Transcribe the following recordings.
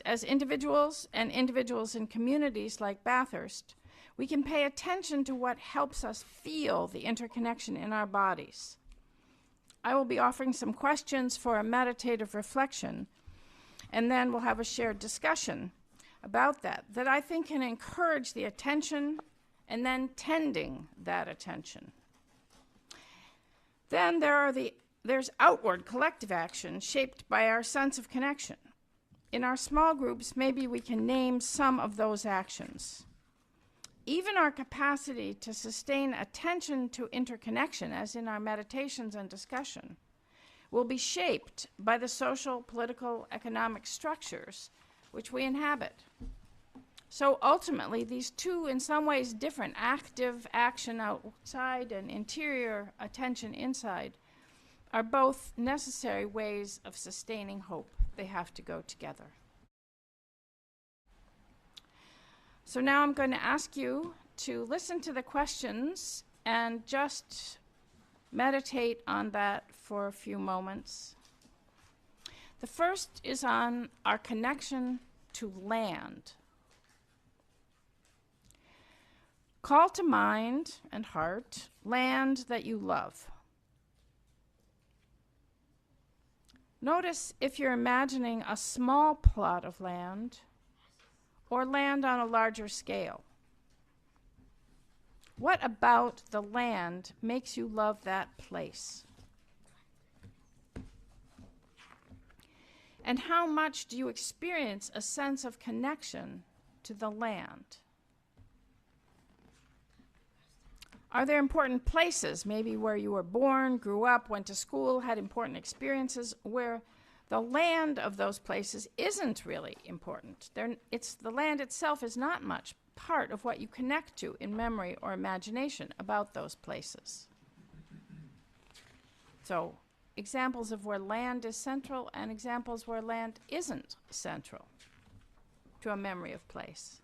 as individuals and individuals in communities like Bathurst, we can pay attention to what helps us feel the interconnection in our bodies. I will be offering some questions for a meditative reflection, and then we'll have a shared discussion about that I think can encourage the attention and then tending that attention. Then there's outward collective action shaped by our sense of connection. In our small groups, maybe we can name some of those actions. Even our capacity to sustain attention to interconnection, as in our meditations and discussion, will be shaped by the social, political, economic structures which we inhabit. So ultimately, these two, in some ways different, active action outside and interior attention inside, are both necessary ways of sustaining hope. They have to go together. So now I'm going to ask you to listen to the questions and just meditate on that for a few moments. The first is on our connection to land. Call to mind and heart land that you love. Notice if you're imagining a small plot of land or land on a larger scale. What about the land makes you love that place? And how much do you experience a sense of connection to the land? Are there important places, maybe where you were born, grew up, went to school, had important experiences, where the land of those places isn't really important? The land itself is not much part of what you connect to in memory or imagination about those places. So, examples of where land is central and examples where land isn't central to a memory of place.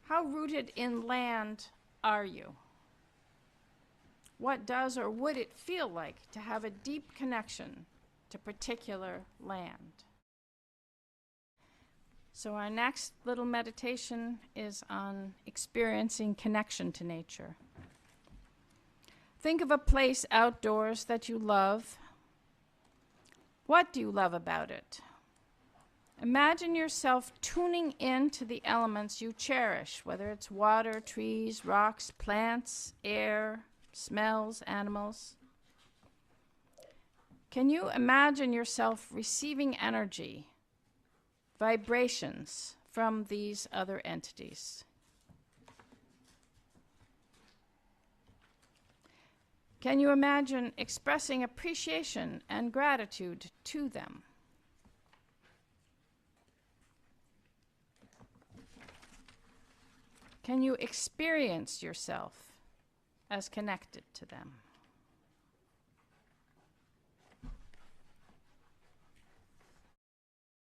How rooted in land are you? What does or would it feel like to have a deep connection to particular land? So our next little meditation is on experiencing connection to nature. Think of a place outdoors that you love. What do you love about it? Imagine yourself tuning in to the elements you cherish, whether it's water, trees, rocks, plants, air, smells, animals. Can you imagine yourself receiving energy, vibrations from these other entities? Can you imagine expressing appreciation and gratitude to them? Can you experience yourself as connected to them?